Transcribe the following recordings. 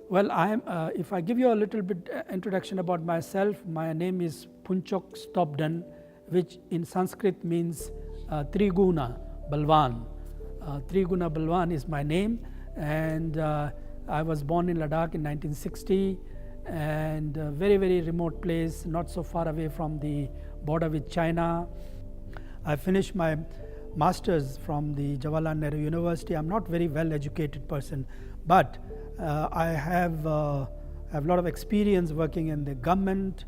Well, if I give you a little bit introduction about myself, my name is Punchok Stobdan, which in Sanskrit means Triguna Balwan. Triguna Balwan is my name, and I was born in Ladakh in 1960, and a very, very remote place, not so far away from the border with China. I finished my master's from the Jawaharlal Nehru University. I'm not very well educated person, but I have a lot of experience working in the government,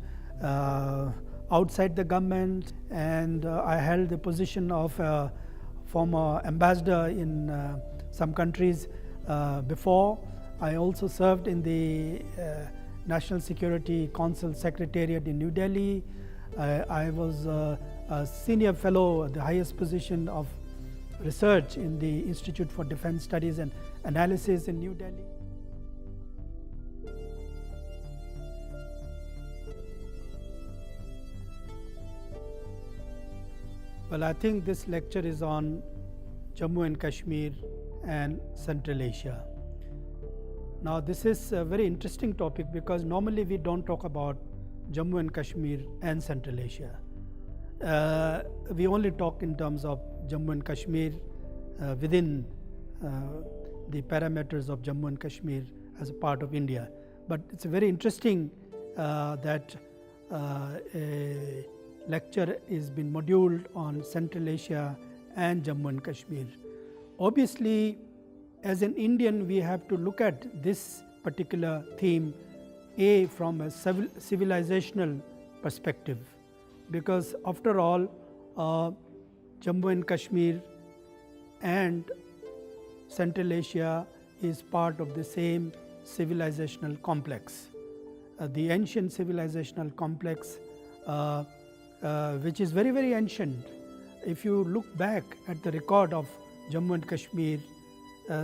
outside the government, and I held the position of former ambassador in some countries before. I also served in the National Security Council Secretariat in New Delhi. I was a senior fellow, the highest position of research in the Institute for Defense Studies and Analysis in New Delhi. Well, I think this lecture is on Jammu and Kashmir and Central Asia. Now, this is a very interesting topic because normally we don't talk about Jammu and Kashmir and Central Asia. We only talk in terms of Jammu and Kashmir within the parameters of Jammu and Kashmir as a part of India. But it's very interesting that a lecture is been moduled on Central Asia and Jammu and Kashmir. Obviously, as an Indian, we have to look at this particular theme from a civilizational perspective, because after all, Jammu and Kashmir and Central Asia is part of the same civilizational complex, the ancient civilizational complex, which is very, very ancient. If you look back at the record of Jammu and Kashmir,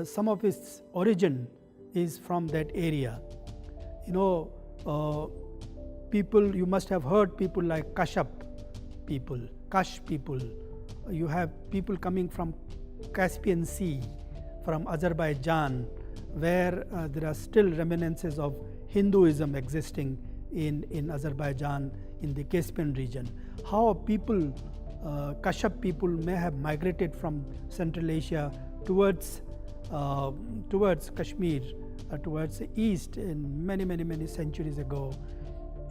some of its origin is from that area. You know, people, you must have heard people like Kashap people, Kash people. You have people coming from Caspian Sea, from Azerbaijan, where there are still reminiscences of Hinduism existing in Azerbaijan, in the Caspian region. How people, Kashap people may have migrated from Central Asia towards Kashmir, towards the east in many centuries ago,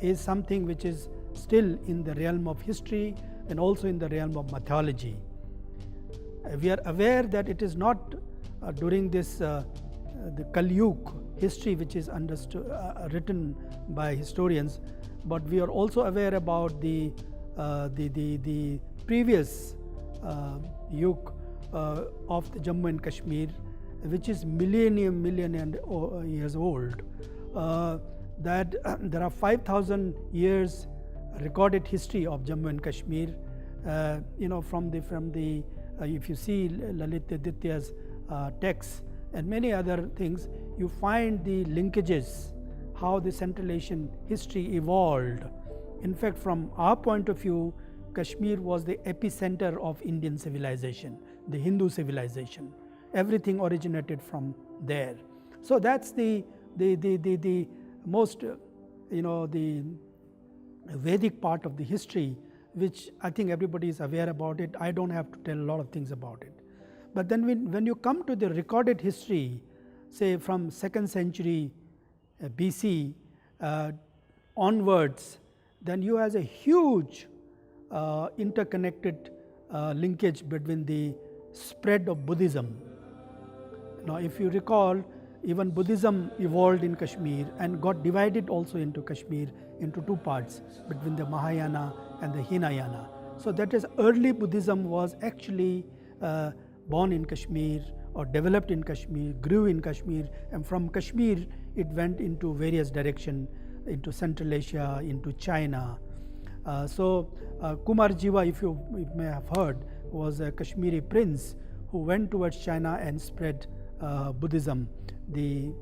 is something which is still in the realm of history and also in the realm of mythology. We are aware that it is not during this the Kali Yuga history which is understood, written by historians, but we are also aware about the previous Yuga of the Jammu and Kashmir, which is million years old. That there are 5,000 years recorded history of Jammu and Kashmir. You know, from the if you see Lalit Aditya's texts and many other things, you find the linkages, how the Central Asian history evolved. In fact, from our point of view, Kashmir was the epicenter of Indian civilization, the Hindu civilization. Everything originated from there. So that's the most, you know, the Vedic part of the history, which I think everybody is aware about it. I don't have to tell a lot of things about it. But then when you come to the recorded history, say from 2nd century BC onwards, then you have a huge interconnected linkage between the spread of Buddhism. Now, if you recall, even Buddhism evolved in Kashmir and got divided also into Kashmir into two parts, between the Mahayana and the Hinayana. So that is, early Buddhism was actually born in Kashmir or developed in Kashmir, grew in Kashmir, and from Kashmir it went into various directions, into Central Asia, into China. Kumar Jiva, if you may have heard, was a Kashmiri prince who went towards China and spread Buddhism. The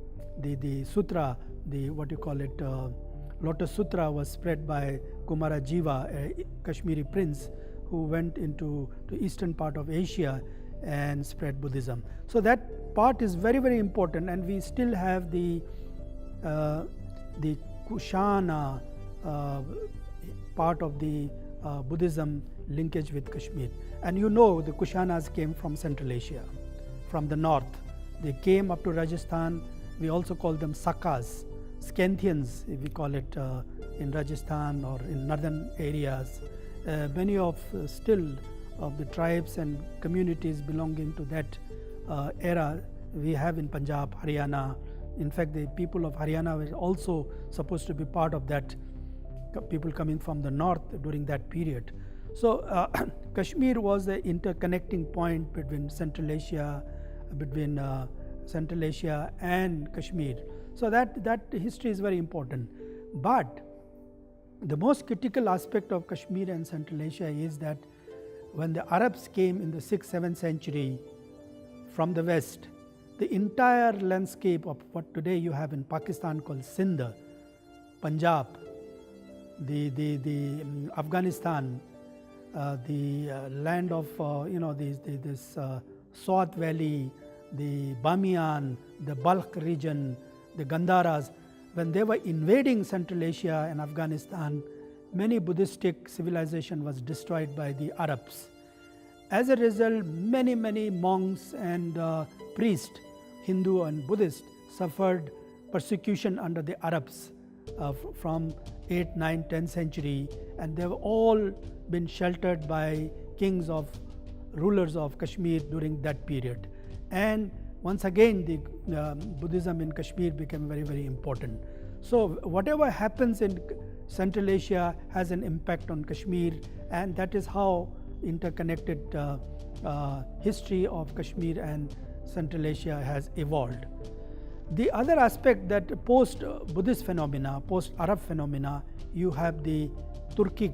sutra, the what you call it, Lotus Sutra, was spread by Kumara Jiva, a Kashmiri prince who went into the eastern part of Asia and spread Buddhism. So that part is very, very important, and we still have the the Kushana part of the Buddhism linkage with Kashmir. And you know, the Kushanas came from Central Asia, from the north. They came up to Rajasthan. We also call them Sakas, Scythians, if we call it in Rajasthan or in northern areas. Many of still of the tribes and communities belonging to that era we have in Punjab, Haryana. In fact, the people of Haryana were also supposed to be part of that, people coming from the north during that period. So Kashmir was the interconnecting point between Central Asia and Kashmir. So that history is very important. But the most critical aspect of Kashmir and Central Asia is that when the Arabs came in the 6th, 7th century from the west, the entire landscape of what today you have in Pakistan called Sindh, Punjab, the Afghanistan, the land of this Swat Valley, the Bamiyan, the Balkh region, the Gandharas, when they were invading Central Asia and Afghanistan, many Buddhistic civilization was destroyed by the Arabs. As a result, many monks and priests, Hindu and Buddhist, suffered persecution under the Arabs from 8th, 9th, 10th century, and they have all been sheltered by rulers of Kashmir during that period. And once again, the Buddhism in Kashmir became very important. So whatever happens in Central Asia has an impact on Kashmir, and that is how interconnected history of Kashmir and Central Asia has evolved. The other aspect, that post-Buddhist phenomena, post-Arab phenomena, you have the Turkic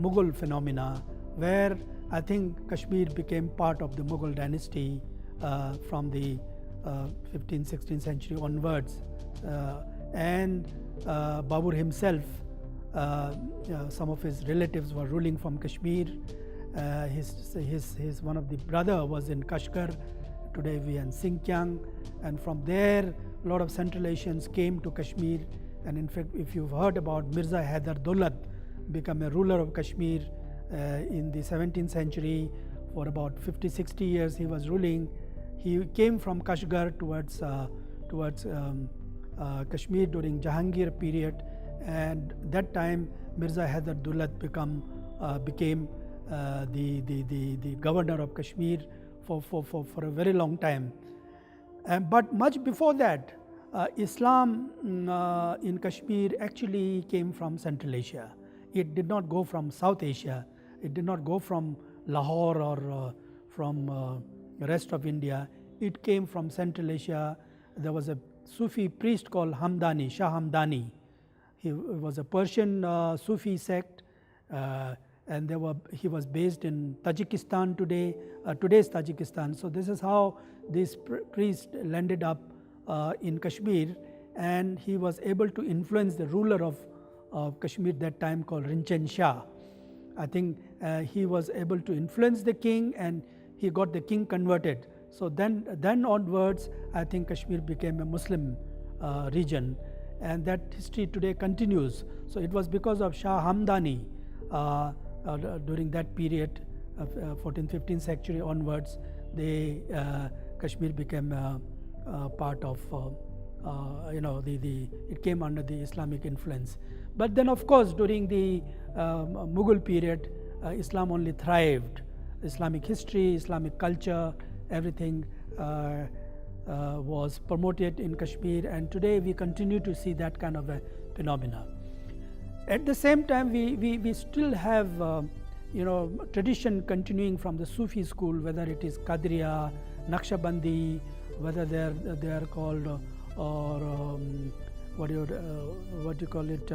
Mughal phenomena, where I think Kashmir became part of the Mughal dynasty from the 15th, 16th century onwards. And Babur himself, some of his relatives were ruling from Kashmir. His one of the brother was in Kashgar, today we are in Xinjiang, and from there a lot of Central Asians came to Kashmir. And in fact, if you've heard about Mirza Hyder Dawlat, become a ruler of Kashmir in the 17th century, for about 50-60 years he was ruling. He came from Kashgar towards Kashmir during Jahangir period, and that time Mirza Hyder Dawlat became the governor of Kashmir for a very long time. But much before that, Islam in Kashmir actually came from Central Asia. It did not go from South Asia. It did not go from Lahore or from rest of India. It came from Central Asia. There was a Sufi priest called Hamdani, Shah Hamdani. He was a Persian Sufi sect, and he was based in Tajikistan today's Tajikistan. So this is how this priest landed up in Kashmir, and he was able to influence the ruler of Kashmir that time called Rinchen Shah. I think he was able to influence the king, and he got the king converted. So then onwards, I think Kashmir became a Muslim region, and that history today continues. So it was because of Shah Hamdani during that period, 14th, 15th century onwards, Kashmir became part of, it came under the Islamic influence. But then of course during the Mughal period, Islam only thrived. Islamic history, Islamic culture, everything was promoted in Kashmir, and today we continue to see that kind of a phenomena. At the same time, we still have tradition continuing from the Sufi school, whether it is Qadriya, Naqshbandi, whether they are called or what do you call it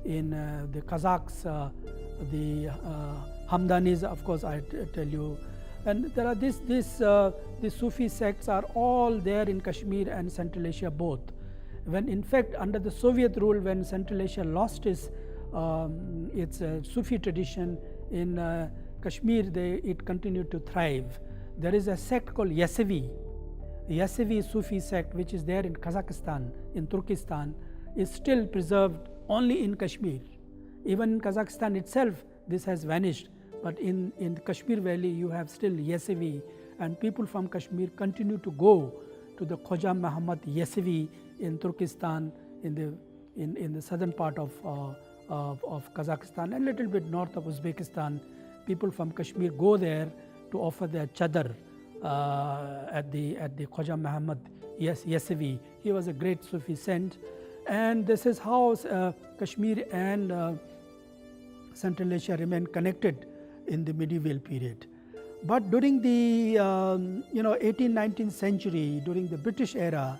in the Kazakhs, the Hamdanis, of course I tell you. And there are these Sufi sects are all there in Kashmir and Central Asia both. When in fact under the Soviet rule, when Central Asia lost its Sufi tradition, in Kashmir it continued to thrive. There is a sect called Yesevi. The Yesevi Sufi sect, which is there in Kazakhstan, in Turkestan, is still preserved only in Kashmir. Even in Kazakhstan itself, this has vanished. But in the Kashmir Valley, you have still Yesevi, and people from Kashmir continue to go to the Khoja Muhammad Yesevi in Turkestan, in the southern part of Kazakhstan and a little bit north of Uzbekistan. People from Kashmir go there to offer their chadar at the Khoja Muhammad Yesevi. He was a great Sufi saint, and this is how Kashmir and Central Asia remained connected in the medieval period. But during the 18th, 19th century, during the British era,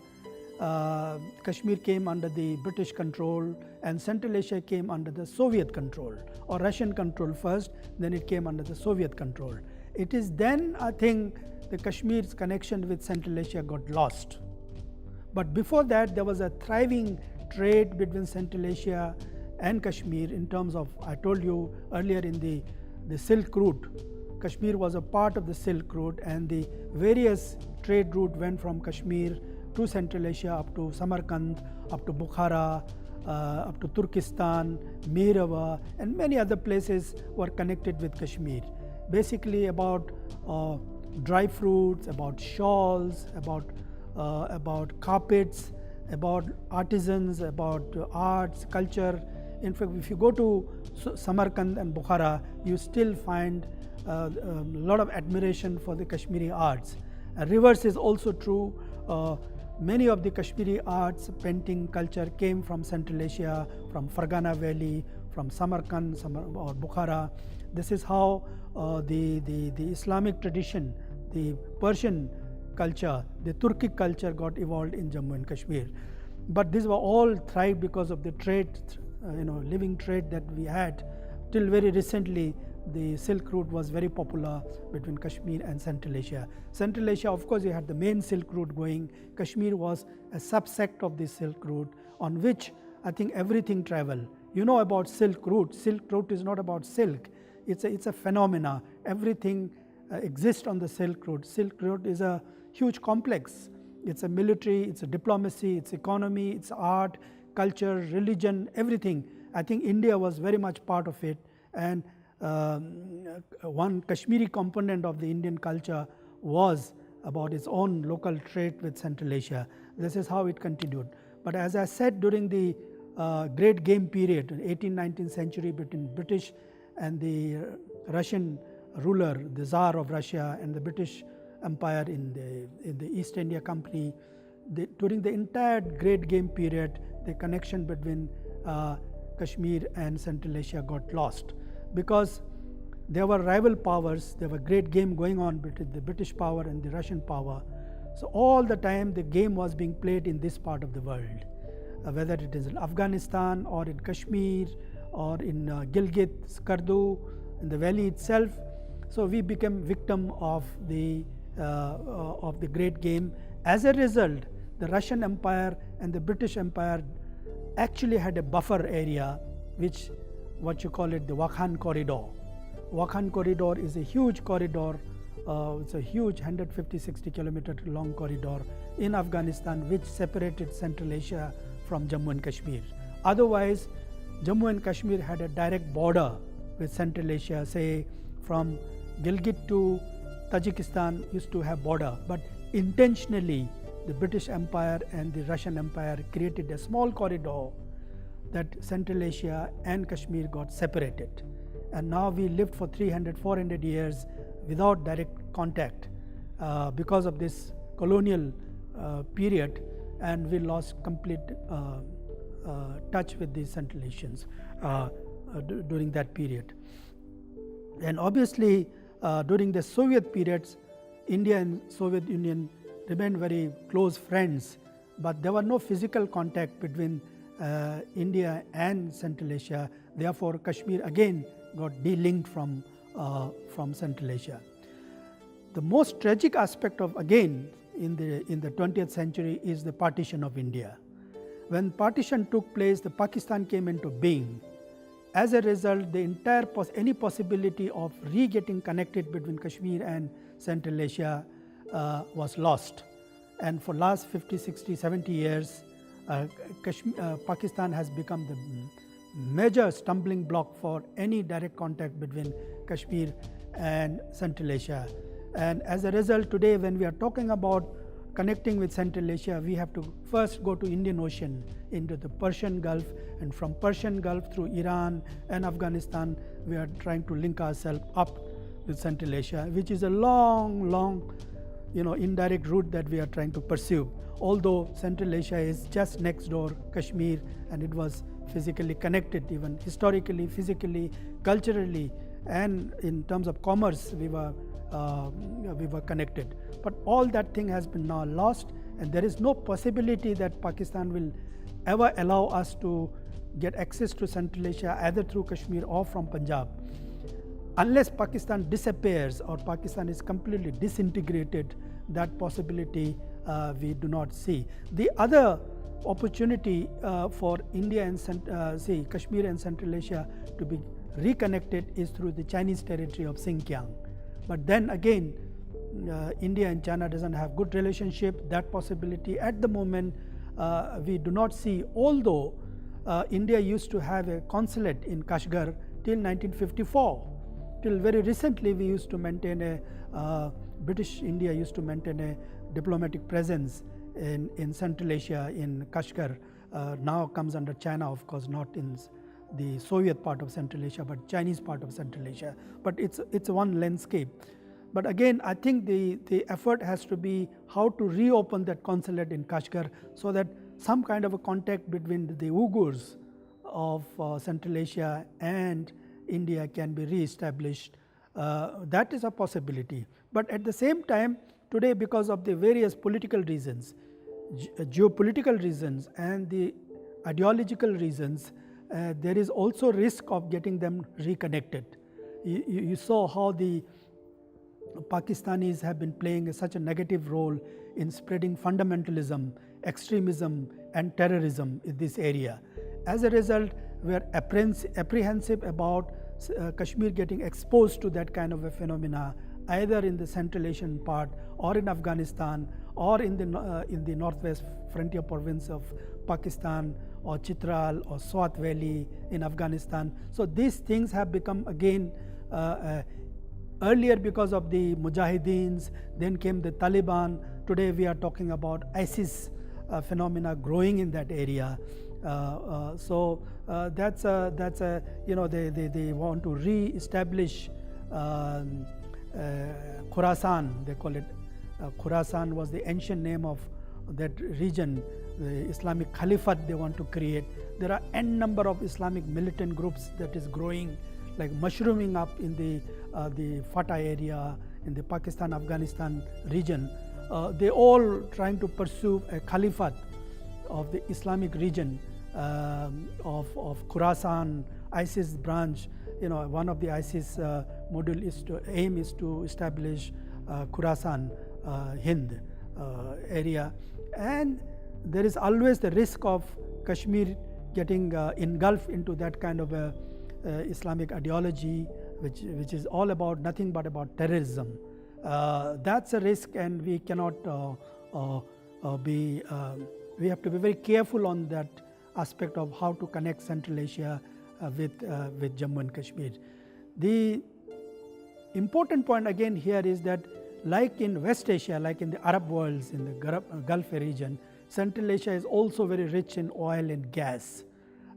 Kashmir came under the British control and Central Asia came under the Soviet control, or Russian control first, then it came under the Soviet control. It is then, I think, the Kashmir's connection with Central Asia got lost. But before that, there was a thriving trade between Central Asia and Kashmir in terms of, I told you earlier, in the Silk Route. Kashmir was a part of the Silk Route, and the various trade route went from Kashmir to Central Asia, up to Samarkand, up to Bukhara, up to Turkestan, Meerava, and many other places were connected with Kashmir. Basically about dry fruits, about shawls, about carpets, about artisans, about arts, culture. In fact, if you go to Samarkand and Bukhara, you still find a lot of admiration for the Kashmiri arts. Reverse is also true. Many of the Kashmiri arts, painting culture came from Central Asia, from Fargana Valley, from Samarkand or Bukhara. This is how the Islamic tradition, the Persian culture, the Turkic culture got evolved in Jammu and Kashmir. But these were all thrived because of the trade, living trade that we had. Till very recently, the Silk Route was very popular between Kashmir and Central Asia. Central Asia, of course, you had the main Silk Route going. Kashmir was a subsect of the Silk Route on which I think everything traveled. You know about Silk Route. Silk Route is not about silk. It's a phenomena. Everything exists on the Silk Route. Silk Route is a huge complex. It's a military, it's a diplomacy, it's economy, it's art, culture, religion, everything. I think India was very much part of it, and one Kashmiri component of the Indian culture was about its own local trade with Central Asia. This is how it continued. But as I said, during the Great Game period, 18th, 19th century, between British and the Russian ruler, the Tsar of Russia, and the British Empire in the East India Company, during the entire Great Game period, the connection between Kashmir and Central Asia got lost, because there were rival powers. There were great game going on between the British power and the Russian power. So all the time the game was being played in this part of the world, whether it is in Afghanistan or in Kashmir or in Gilgit, Skardu, in the valley itself. So we became victim of the great game. As a result, the Russian Empire and the British Empire actually had a buffer area, which what you call it the Wakhan Corridor. Wakhan Corridor is a huge corridor. It's a huge 150-60 kilometer long corridor in Afghanistan, which separated Central Asia from Jammu and Kashmir. Otherwise, Jammu and Kashmir had a direct border with Central Asia. Say from Gilgit to Tajikistan used to have border, but intentionally the British Empire and the Russian Empire created a small corridor that Central Asia and Kashmir got separated. And now we lived for 300-400 years without direct contact because of this colonial period, and we lost complete touch with the Central Asians during that period. And obviously during the Soviet periods, India and Soviet Union remained very close friends, but there was no physical contact between India and Central Asia. Therefore, Kashmir again got delinked from Central Asia. The most tragic aspect of again in the 20th century is the partition of India. When partition took place, the Pakistan came into being. As a result, the entire any possibility of re-getting connected between Kashmir and Central Asia was lost. and for last 50, 60, 70 years, Pakistan has become the major stumbling block for any direct contact between Kashmir and Central Asia. And as a result, today when we are talking about connecting with Central Asia, we have to first go to Indian Ocean, into the Persian Gulf, and from Persian Gulf through Iran and Afghanistan, we are trying to link ourselves up with Central Asia, which is a long, indirect route that we are trying to pursue. Although Central Asia is just next door, Kashmir, and it was physically connected, even historically, physically, culturally, and in terms of commerce, we were connected. But all that thing has been now lost, and there is no possibility that Pakistan will ever allow us to get access to Central Asia either through Kashmir or from Punjab. Unless Pakistan disappears or Pakistan is completely disintegrated, that possibility we do not see. The other opportunity for India and Kashmir and Central Asia to be reconnected is through the Chinese territory of Xinjiang. But then again, India and China doesn't have good relationship. That possibility at the moment we do not see, although India used to have a consulate in Kashgar till 1954. Till very recently we used to maintain British India used to maintain a diplomatic presence in Central Asia, in Kashgar. Now comes under China, of course, not in the Soviet part of Central Asia, but Chinese part of Central Asia. But it's one landscape. But again, I think the effort has to be how to reopen that consulate in Kashgar so that some kind of a contact between the Uyghurs of Central Asia and India can be re-established. That is a possibility. But at the same time, today, because of the various political reasons, geopolitical reasons and the ideological reasons, there is also risk of getting them reconnected. You saw how the Pakistanis have been playing such a negative role in spreading fundamentalism, extremism and terrorism in this area. As a result, we are apprehensive about Kashmir getting exposed to that kind of a phenomena, either in the Central Asian part or in Afghanistan or in the northwest frontier province of Pakistan or Chitral or Swat Valley in Afghanistan. So these things have become again earlier because of the Mujahideens, then came the Taliban. Today we are talking about ISIS phenomena growing in that area. So that's a they want to re-establish Khorasan. They call it Khorasan was the ancient name of that region. The Islamic Caliphate they want to create. There are n number of Islamic militant groups that is growing, like mushrooming up in the Fatah area, in the Pakistan-Afghanistan region. They all trying to pursue a caliphate of the Islamic region of Khorasan, ISIS branch. One of the ISIS module is to establish Khorasan, Hind area, and there is always the risk of Kashmir getting engulfed into that kind of a Islamic ideology, which is all about nothing but about terrorism. That's a risk, and we cannot we have to be very careful on that aspect of how to connect Central Asia with Jammu and Kashmir. The important point again here is that, like in West Asia, like in the Arab worlds, in the Gulf region, Central Asia is also very rich in oil and gas,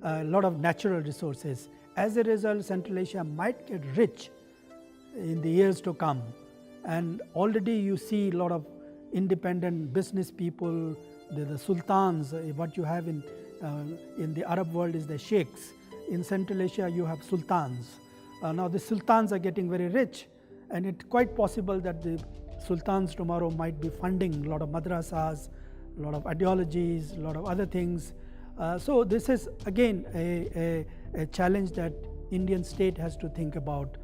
a lot of natural resources. As a result, Central Asia might get rich in the years to come, and already you see a lot of independent business people, the sultans. What you have in the Arab world is the sheikhs. In Central Asia you have sultans. Now the sultans are getting very rich, and it's quite possible that the sultans tomorrow might be funding a lot of madrasas, a lot of ideologies, a lot of other things. So this is again a challenge that Indian state has to think about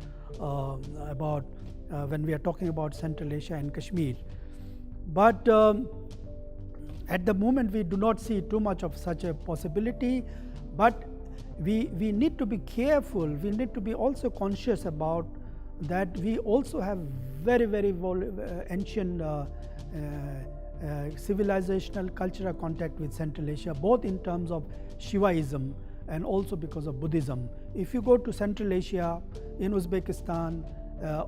when we are talking about Central Asia and Kashmir. But at the moment we do not see too much of such a possibility, but we need to be careful. We need to be also conscious about that we also have very ancient civilizational cultural contact with Central Asia, both in terms of Shivaism and also because of Buddhism. If you go to Central Asia, in Uzbekistan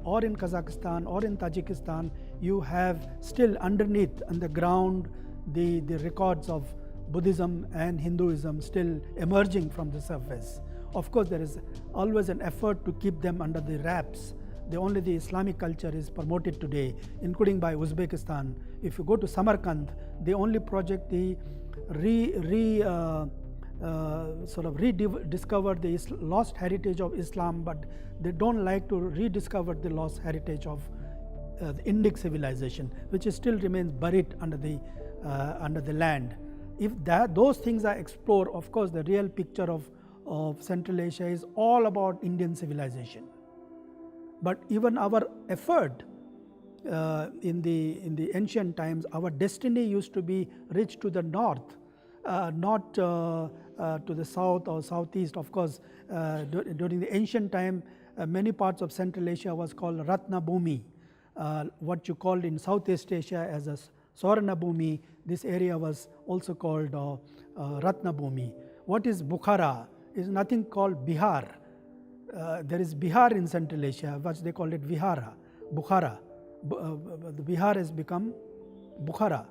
or in Kazakhstan or in Tajikistan, you have still underneath on the ground the records of Buddhism and Hinduism still emerging from the surface. Of course, there is always an effort to keep them under the wraps. Only the Islamic culture is promoted today, including by Uzbekistan. If you go to Samarkand, they only project the rediscover the lost heritage of Islam, but they don't like to rediscover the lost heritage of the Indic civilization, which still remains buried under the land. If those things are explored, of course, the real picture of Central Asia is all about Indian civilization. But even our effort in the ancient times, our destiny used to be reached to the north, not to the south or southeast. Of course, during the ancient time, many parts of Central Asia was called Ratna Bhumi. What you called in Southeast Asia as a Swarna Bhumi, this area was also called Ratna Bhumi. What is Bukhara? Is nothing called Bihar. There is Bihar in Central Asia, which they call it Vihara, Bukhara. The Bihar has become Bukhara.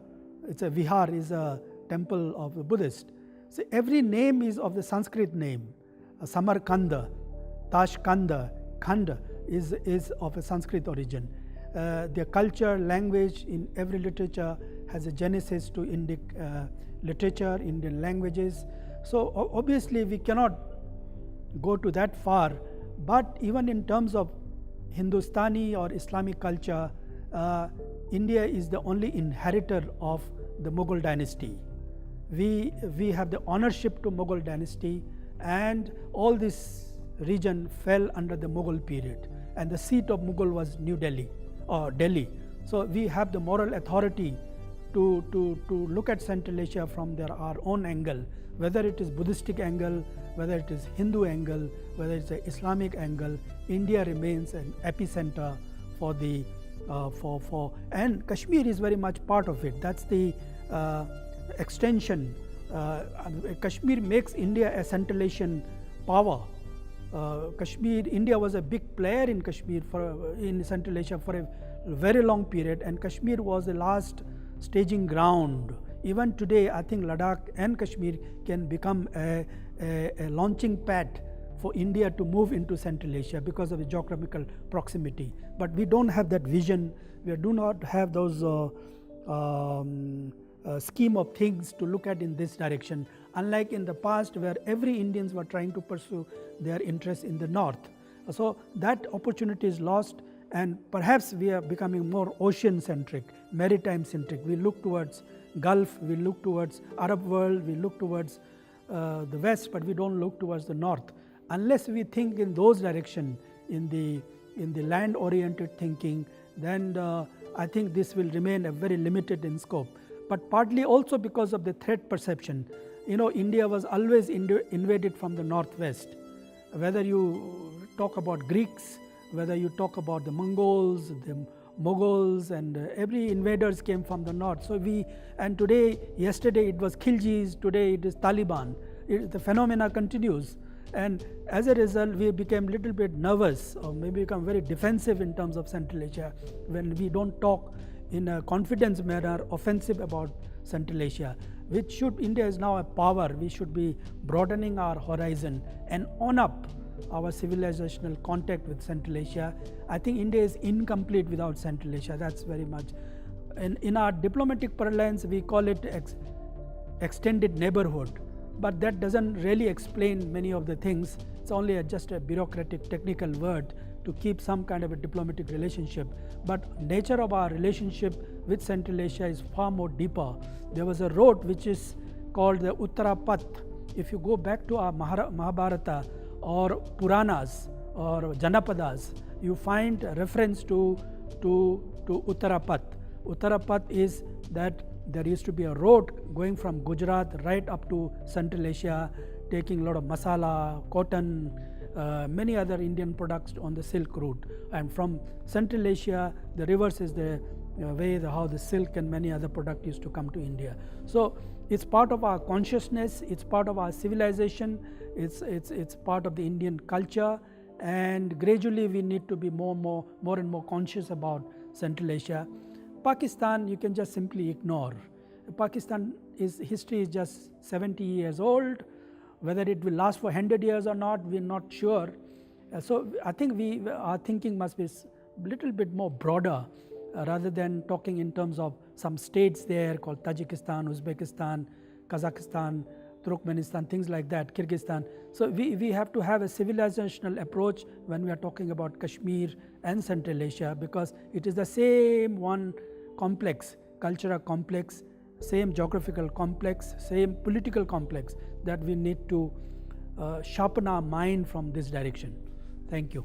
It's a Vihar, is a temple of the Buddhist. So every name is of the Sanskrit name. Samarkanda, Tashkanda, Khanda is of a Sanskrit origin. Their culture, language in every literature has a genesis to Indic literature, Indian languages. So obviously we cannot go to that far, but even in terms of Hindustani or Islamic culture, India is the only inheritor of the Mughal dynasty. We have the ownership to Mughal dynasty, and all this region fell under the Mughal period, and the seat of Mughal was New Delhi or Delhi. So we have the moral authority to look at Central Asia from our own angle, whether it is Buddhistic angle, whether it is Hindu angle, whether it's an Islamic angle. India remains an epicenter for the and Kashmir is very much part of it. That's the extension. Kashmir makes India a Central Asian power. India was a big player in Kashmir in Central Asia for a very long period, and Kashmir was the last staging ground. Even today, I think Ladakh and Kashmir can become a launching pad for India to move into Central Asia because of the geographical proximity. But we don't have that vision. We do not have those scheme of things to look at in this direction, unlike in the past where every Indians were trying to pursue their interests in the north. So that opportunity is lost, and perhaps we are becoming more ocean centric, maritime centric. We look towards Gulf, we look towards Arab world, we look towards the west, but we don't look towards the north. Unless we think in those direction, in the land oriented thinking, then I think this will remain a very limited in scope. But partly also because of the threat perception. India was always invaded from the northwest. Whether you talk about Greeks, whether you talk about the Mongols, the Mughals, and every invaders came from the north. So yesterday it was Khiljis, today it is Taliban. The phenomena continues, and as a result we became a little bit nervous, or maybe become very defensive in terms of Central Asia when we don't talk in a confidence manner offensive about Central Asia. India is now a power. We should be broadening our horizon and on up our civilizational contact with Central Asia. I think India is incomplete without Central Asia. That's very much. In our diplomatic parlance, we call it extended neighborhood, but that doesn't really explain many of the things. It's only just a bureaucratic technical word to keep some kind of a diplomatic relationship. But nature of our relationship with Central Asia is far more deeper. There was a road which is called the Uttarapath. If you go back to our Mahabharata or Puranas or Janapadas, you find a reference to Uttarapath. Uttarapath is that there used to be a road going from Gujarat right up to Central Asia, taking a lot of masala, cotton, many other Indian products on the Silk Route. And from Central Asia, the reverse is the way how the silk and many other products used to come to India. So it's part of our consciousness, it's part of our civilization, it's part of the Indian culture, and gradually we need to be more and more conscious about Central Asia. Pakistan you can just simply ignore. Pakistan history is just 70 years old. Whether it will last for 100 years or not, we are not sure. So I think our thinking must be a little bit more broader, rather than talking in terms of some states there called Tajikistan, Uzbekistan, Kazakhstan, Turkmenistan, things like that, Kyrgyzstan. So we have to have a civilizational approach when we are talking about Kashmir and Central Asia, because it is the same one complex, cultural complex, same geographical complex, same political complex, that we need to sharpen our mind from this direction. Thank you.